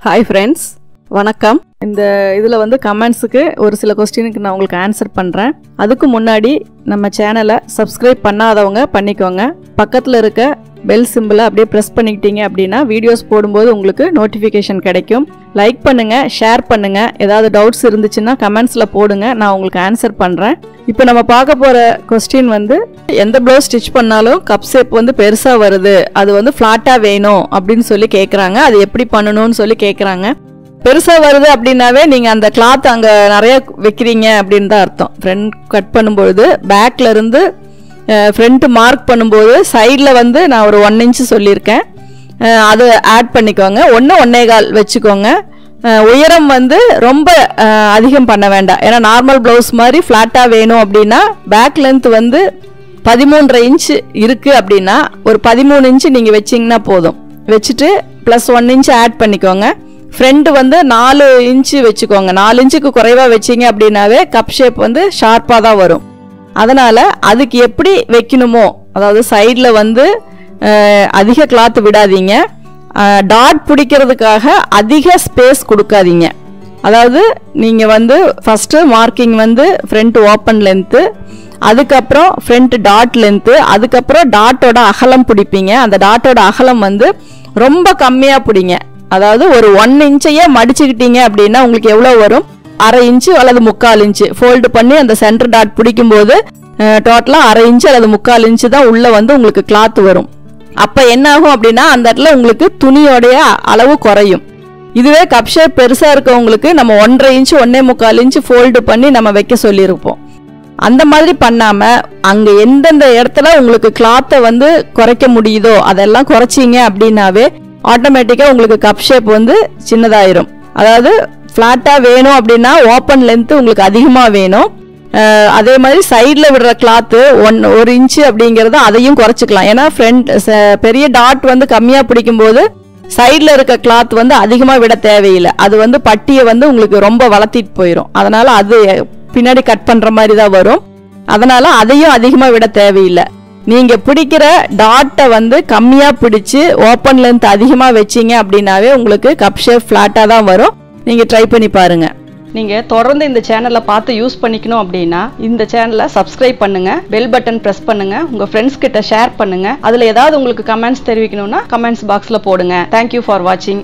Hi friends, வணக்கம். இந்த இதில் வந்து கமெண்ட்ஸுக்கு ஒரு சில கொஸ்டினுக்கு நான் உங்களுக்கு ஆன்சர் பண்ணுறேன். அதுக்கு முன்னாடி நம்ம சேனலை சப்ஸ்கிரைப் பண்ணாதவங்க பண்ணிக்கோங்க. பக்கத்தில் இருக்க பெல் சிம்பிளை அப்படியே ப்ரெஸ் பண்ணிக்கிட்டீங்க அப்படின்னா வீடியோஸ் போடும்போது உங்களுக்கு நோட்டிஃபிகேஷன் கிடைக்கும். லைக் பண்ணுங்கள், ஷேர் பண்ணுங்கள். ஏதாவது டவுட்ஸ் இருந்துச்சுன்னா கமெண்ட்ஸில் போடுங்க, நான் உங்களுக்கு ஆன்சர் பண்ணுறேன். இப்போ நம்ம பார்க்க போகிற கொஸ்டின் வந்து, எந்த ப்ளவுஸ் ஸ்டிச் பண்ணாலும் கப் ஷேப் வந்து பெருசாக வருது, அது வந்து ஃப்ளாட்டாக வேணும் அப்படின்னு சொல்லி கேட்குறாங்க. அது எப்படி பண்ணணும்னு சொல்லி கேட்குறாங்க. பெருசாக வருது அப்படின்னாவே நீங்கள் அந்த கிளாத் அங்கே நிறைய வைக்கிறீங்க அப்படின்னு தான் அர்த்தம். ஃப்ரண்ட் கட் பண்ணும்பொழுது பேக்கில் இருந்து ஃப்ரண்ட் மார்க் பண்ணும்போது சைடில் வந்து நான் ஒரு 1 இன்ச்சு சொல்லியிருக்கேன், அது ஆட் பண்ணிக்கோங்க. 1.25 வச்சுக்கோங்க. உயரம் வந்து ரொம்ப அதிகம் பண்ண வேண்டாம். ஏன்னா நார்மல் ப்ளவுஸ் மாதிரி ஃப்ளாட்டாக வேணும் அப்படின்னா பேக் லென்த் வந்து 13.5 இன்ச்சு இருக்குது அப்படின்னா ஒரு 13 இன்ச்சு நீங்கள் வச்சிங்கன்னா போதும். வச்சுட்டு ப்ளஸ் 1 இன்ச்சு ஆட் பண்ணிக்கோங்க. ஃப்ரண்ட் வந்து 4 இன்ச்சு வச்சுக்கோங்க. 4 இன்ச்சுக்கு குறைவாக வச்சிங்க அப்படின்னாவே கப் ஷேப் வந்து ஷார்ப்பாக தான் வரும். அதனால் அதுக்கு எப்படி வைக்கணுமோ, அதாவது சைடில் வந்து அதிக கிளாத் விடாதீங்க, டாட் பிடிக்கிறதுக்காக அதிக ஸ்பேஸ் கொடுக்காதீங்க. அதாவது நீங்கள் வந்து ஃபஸ்ட்டு மார்க்கிங் வந்து ஃப்ரண்ட் ஓப்பன் லென்த்து, அதுக்கப்புறம் ஃப்ரண்ட் டாட் லென்த்து, அதுக்கப்புறம் டாட்டோட அகலம் பிடிப்பீங்க. அந்த டாட்டோட அகலம் வந்து ரொம்ப கம்மியாக பிடிங்க. அதாவது ஒரு 1 இன்ச்சையே மடிச்சுக்கிட்டீங்க அப்படின்னா உங்களுக்கு எவ்வளோ வரும்? 1/2 இன்ச்சு அல்லது 3/4 இன்ச்சு ஃபோல்டு பண்ணி அந்த சென்டர் டாட் பிடிக்கும்போது டோட்டலாக 1/2 இன்ச்சு அல்லது 3/4 இன்ச்சு தான் உள்ளே வந்து உங்களுக்கு கிளாத் வரும். அப்போ என்ன ஆகும் அப்படின்னா அந்த இடத்துல உங்களுக்கு துணியோடைய அளவு குறையும். இதுவே கப் ஷேப் பெருசாக இருக்கவங்களுக்கு நம்ம 1/2 இன்ச்சு 1.25 இன்ச்சு ஃபோல்டு பண்ணி நம்ம வைக்க சொல்லியிருப்போம். அந்த மாதிரி பண்ணாமல் அங்கே எந்தெந்த இடத்துல உங்களுக்கு கிளாத்தை வந்து குறைக்க முடியுதோ அதெல்லாம் குறைச்சிங்க அப்படின்னாவே ஆட்டோமேட்டிக்காக உங்களுக்கு கப் ஷேப் வந்து சின்னதாயிரும். அதாவது ஃப்ளாட்டாக வேணும் அப்படின்னா ஓப்பன் லென்த்து உங்களுக்கு அதிகமாக வேணும். அதே மாதிரி சைடில் விடுற கிளாத்து 1 இன்ச்சு அப்படிங்கிறத அதையும் குறைச்சிக்கலாம். ஏன்னா ஃப்ரண்ட் பெரிய டாட் வந்து கம்மியாக பிடிக்கும்போது சைடில் இருக்க கிளாத் வந்து அதிகமாக விட தேவையில்லை. அது வந்து பட்டியை வந்து உங்களுக்கு ரொம்ப வளர்த்திட்டு போயிடும். அதனால் அது பின்னாடி கட் பண்ணுற மாதிரி தான் வரும். அதனால் அதையும் அதிகமாக விட தேவையில்லை. நீங்கள் பிடிக்கிற டாட்டை வந்து கம்மியாக பிடிச்சி ஓப்பன் லென்த் அதிகமாக வச்சிங்க அப்படின்னாவே உங்களுக்கு கப் ஷேப் ஃப்ளாட்டாக தான் வரும். நீங்கள் ட்ரை பண்ணி பாருங்கள். நீங்கள் தொடர்ந்து இந்த சேனலை பார்த்து யூஸ் பண்ணிக்கணும் அப்படின்னா இந்த சேனலை சப்ஸ்கிரைப் பண்ணுங்கள், பெல் பட்டன் ப்ரெஸ் பண்ணுங்கள், உங்கள் ஃப்ரெண்ட்ஸ் கிட்ட ஷேர் பண்ணுங்கள். அதில் ஏதாவது உங்களுக்கு கமெண்ட்ஸ் தெரிவிக்கணும்னா கமெண்ட்ஸ் பாக்ஸில் போடுங்க. தேங்க்யூ ஃபார் வாட்சிங்.